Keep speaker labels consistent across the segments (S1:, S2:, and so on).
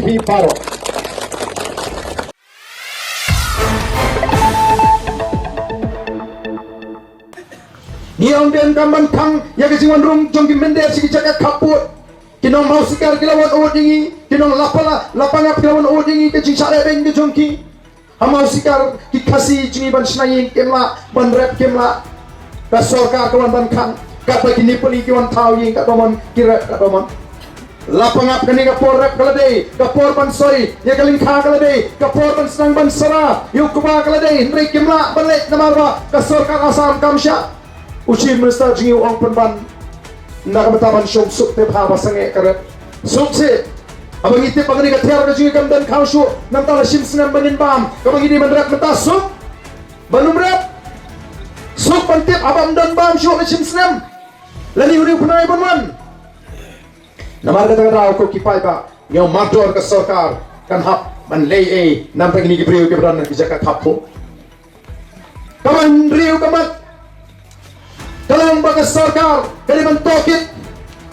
S1: BBP Paro. Niang den kamban kang ya ke jingan rum jong ki mender sigi jaga kaput kinong mau sikar kilawan o dingi kinong lapanga kilawan o dingi ke jing sare beng ke jong ki hamau sikar ki kasi jingi ban snayin kemla ban rep kemla ka sorkar kawan ban kang ka pa kini poli ki wan tau yin ka domon kira ka domon lapangap kani ka por rep kalade ka por ban soi ya kaling kha kalade ka por ban senang ban sara yu kuba kalade hendrik kemla ban lek namarwa ka sorkar asam kamsha uci minister jingi ong penban nak betaban syok suk te pha basange karet suk se abang ite pangani ka thiar ka jingi kam dan khau shu nam ta sim snam banin bam kabang ini mandrak meta suk banum rap suk pantip abam dan bam shu sim snam lani uri punai banwan namar kata rau ko kipai ba ngau mador ka sarkar kan hap man lei e nam ta gini ki priu ke bran ki jaka khapo kaman riu kamat dalam bagas sarkar kali mentokit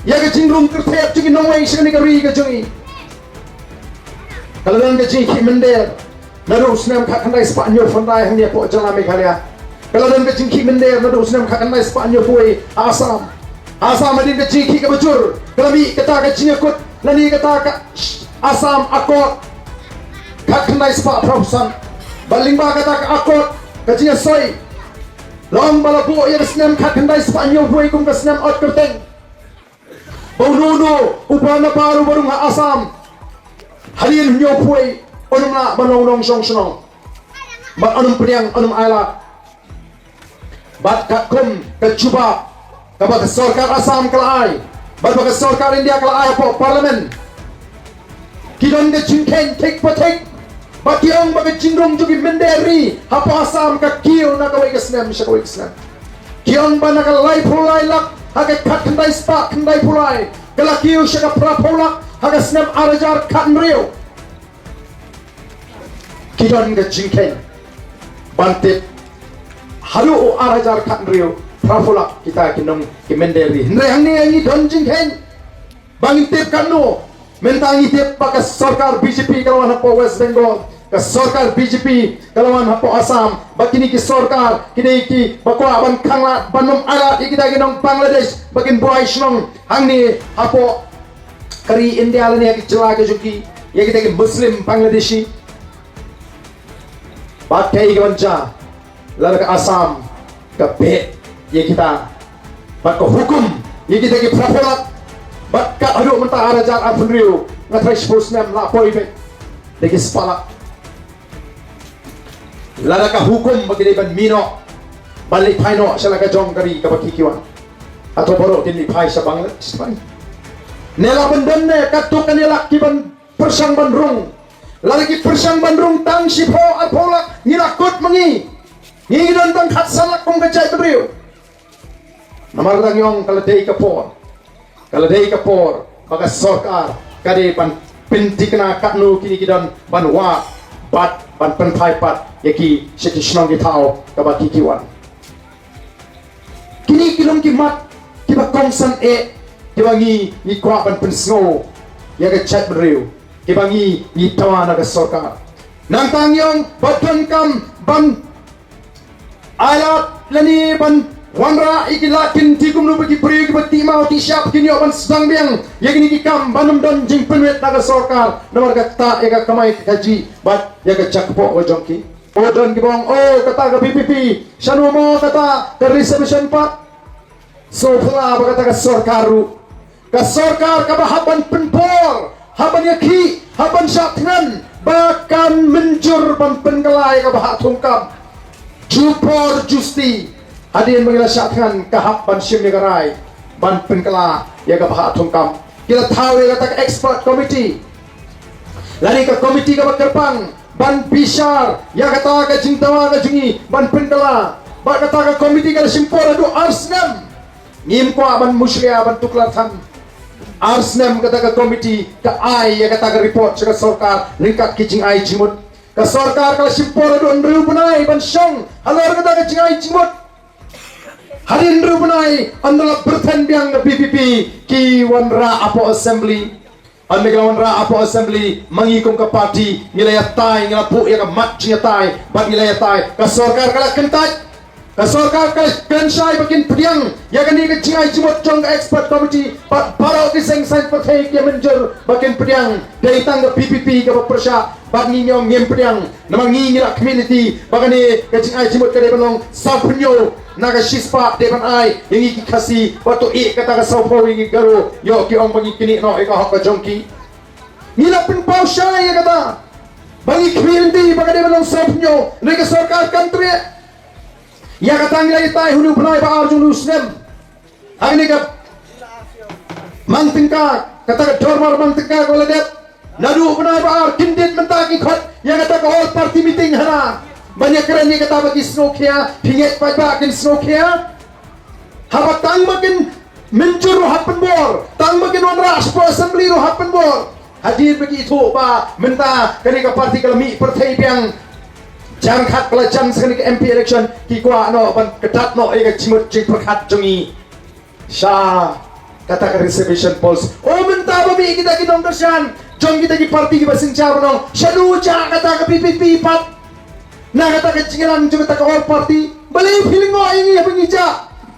S1: ya ke jingrung kertep jingi nongwei segini kari ke jingi kalau dan ke jingi mender nadu usnam kakandai Spanyol fandai hanya po jalan Meghalaya kalau dan ke jingi mender nadu usnam kakandai Spanyol pui Asam adin ke jingi ke bujur kalau mi kata ke jingi kut lani kata ke Asam akor kakandai Spa Profusan baling ba kata ke akor ke jingi soi long balabu ya senam kakandai Spanyol buai kum ke senam ot kerteng bau nuno upana baru baru ha Asam harian nyo buai onum la banong nong song song bat onum priang onum ala bat kakum ke cuba kabat sarkar Asam kelai bat baga sarkar India kelai po parlimen kidon ke jingkeng tek patek bagi orang bagi jingrung juga menderi apa Asam ka kiu na kawai kesnam bisa kawai kesnam kiong ba na kalai pulai lak haga kat kendai spa kendai pulai kala kiu saka prapolak haga snam arajar kat mriu kidon ke jingkeng bantip halu arajar kat mriu prapolak kita kinong ki menderi hendre hangni angi don jingkeng bangin tip kanu mentangi tip pakai sarkar BJP kalau hapo West Bengal ke sarkar BJP kalau hapo Asam bakini ki sarkar kini ki bakwa ban khangla banum alat ikita ginong Bangladesh bakin boy shnong hangni hapo kari India lani ki chela ke juki ya kita ki Muslim Bangladeshi bakai ganja lar ke Asam ke be ya kita bak hukum ya kita ki prapolat bat ka adu mentah arajar afnriu ngatrai spusnam la poibe degi spala ladaka hukum bagi ban mino balik paino salaka jong kari ka bakikiwan atau boro din lipai sa Bangladesh pai nela bandan ne katuk kanila kiban persang bandrung lalaki persang bandrung tang sipo apolak nilakut mengi ngidan tang khatsalak kong kajai beriu namar tang yong kaladei kapor kalau dari kapor maka sarkar kade ban pintikna katnu kini kidan ban wa bat ban penpai pat yaki sekisnong gitao kabaki kiwan kini kilom kimat kiba kongsan kibangi ni kwa ban pensngo yaga chat beriu kibangi ni tawana ka sarkar nang tangyong batun kam ban alat lani ban wanra ikilakin tikum nu bagi priu ki bati mau ti syap kini ban sedang biang ya gini ki kam banum don jing penwet naga sarkar nomor kata ega kamai kaji bat ya ke cakpo ojongki odon ki bong kata ke BBP sanu mo kata ke reservation pat so pula kata ke sarkaru ke sarkar ka bahaban penpor haban yaki haban syatngan bahkan mencur ban pengelai ka bahat tungkam jupor justi hadirin mengira syatkan kahap ban sim negarai ban penkela ya ka bahat tungkam kita tahu ya kata expert committee lari ke komiti ka kerpang ban bishar ya kata ka jingtawa ka jingi ban penkela ba kata ka komiti ka simpora do arsnam ngim ko ban muslia ban tuklarthan arsnam kata ka komiti ka ai ya kata ka report sa sarkar ringkat kijing ai jimut ka sarkar ka simpora do nriu bunai ban syong halor kata ka jing ai jimut harin rupunai andala berthan biang BBP ki wanra apo assembly An megawan ra apo assembly mangikong ka party nilaya tay ngalapu ya ka mat jinga tay bat nilaya tay ka sarkar kala kentaj ka sarkar ka kensai bakin pediang ya kan ni ka jingai jimot jong expert committee bat baro ki seng sai pathai ki menjer bakin pediang dai tang ka PPP ka persya bat ni nyong ngem pediang namang ni ngila community bagani ka jingai jimot ka dai banong sapunyo naga shispa depan ai yang iki kasi waktu kata ka saupo iki garo yo ki ong bagi kini no ika hok ka jongki nila pun pau syai ya kata bagi community baga depan ong sapunyo nega sarkar country ya kata ngilai tai hulu penai ba arjun usnem agni ka mangtingka kata ka dormar mangtingka ko ledet nadu penai ba ar kindit mentaki khot ya kata ka all party meeting hana banyak kerana kata bagi snowkia pinget bakin snowkia habat tang makin mencuru happen bor tang makin wanras pro assembly ro happen bor hadir bagi itu ba menta kani ka parti kalami partai yang jang khat pelajan sekali ke MP election ki kwa no ban kedat no e ka chimut jing perkhat jongi sha kata ka reservation polls o menta ba bi kita kinong kersan jong kita ki parti ki basing char no shadu cha kata ka PPP pat na kata kecingilan juga tak all party balik feeling oh ini apa ngija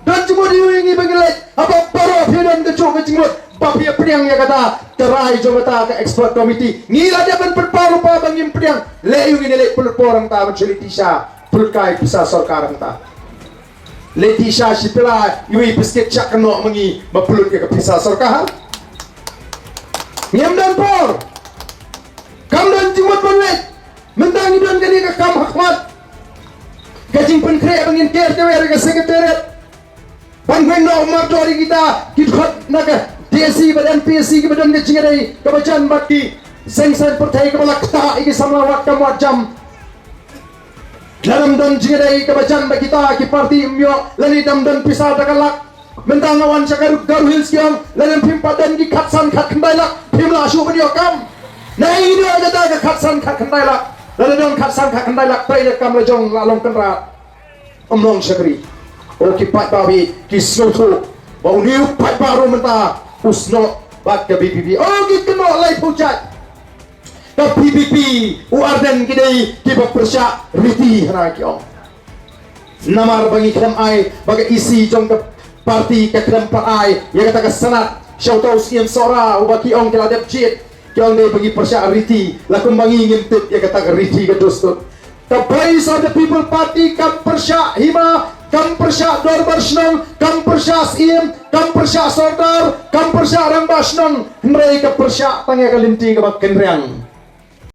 S1: dan cuma dia ini bangilai apa baru feeling kecok kecinglut babi priang ya kata terai juga kata ke expert committee ngila dia ban perparu pa bangim priang leyu ini le pulut porang ta mencuri tisha pulut kai bisa sarkarang ta Letisha sipila yui bisket cak keno mengi mapulut ke bisa sarkar ngem dan por kam dan cimut balik mentangi dan kini ke kam hakmat gajing penkre bangin ker tewer ke sekretariat bangwen no mardori kita kidkhot naga DSC badan PSC ke badan gajing dari kebacan bakti sengsan pertai ke balakta iki samlawat kamwat jam dalam dan jing dari kebacan bagi kita ki parti myo lani dam dan pisah dakalak mentang awan sakar garu hills kiam lanem pimpa dan ki khatsan khat khandailak pimla shu bani okam nai ini aja ta khatsan khat khandailak lalu dong khatsan khat khandai lak trai kam lejong lalong kenra omlong syakri o ki pat babi ki snoto bau niu pat baru menta usno bak ke BPP o ki keno lai pujat ke BPP u arden kidai ki persya riti hana ki om namar bagi kram ai bagi isi jong ke parti ke kram pa ai ya kata ke sanat syauto usiam sora u baki ong kila dep jit yang dia bagi persya riti lakum bangi ngintip ya kata riti ke dostut the voice of the people party kam persya hima kam persya dorbar snong kam persya sim kam persya sordar kam persya rang basnong mereka persya tangga kalinti ke bak kenreang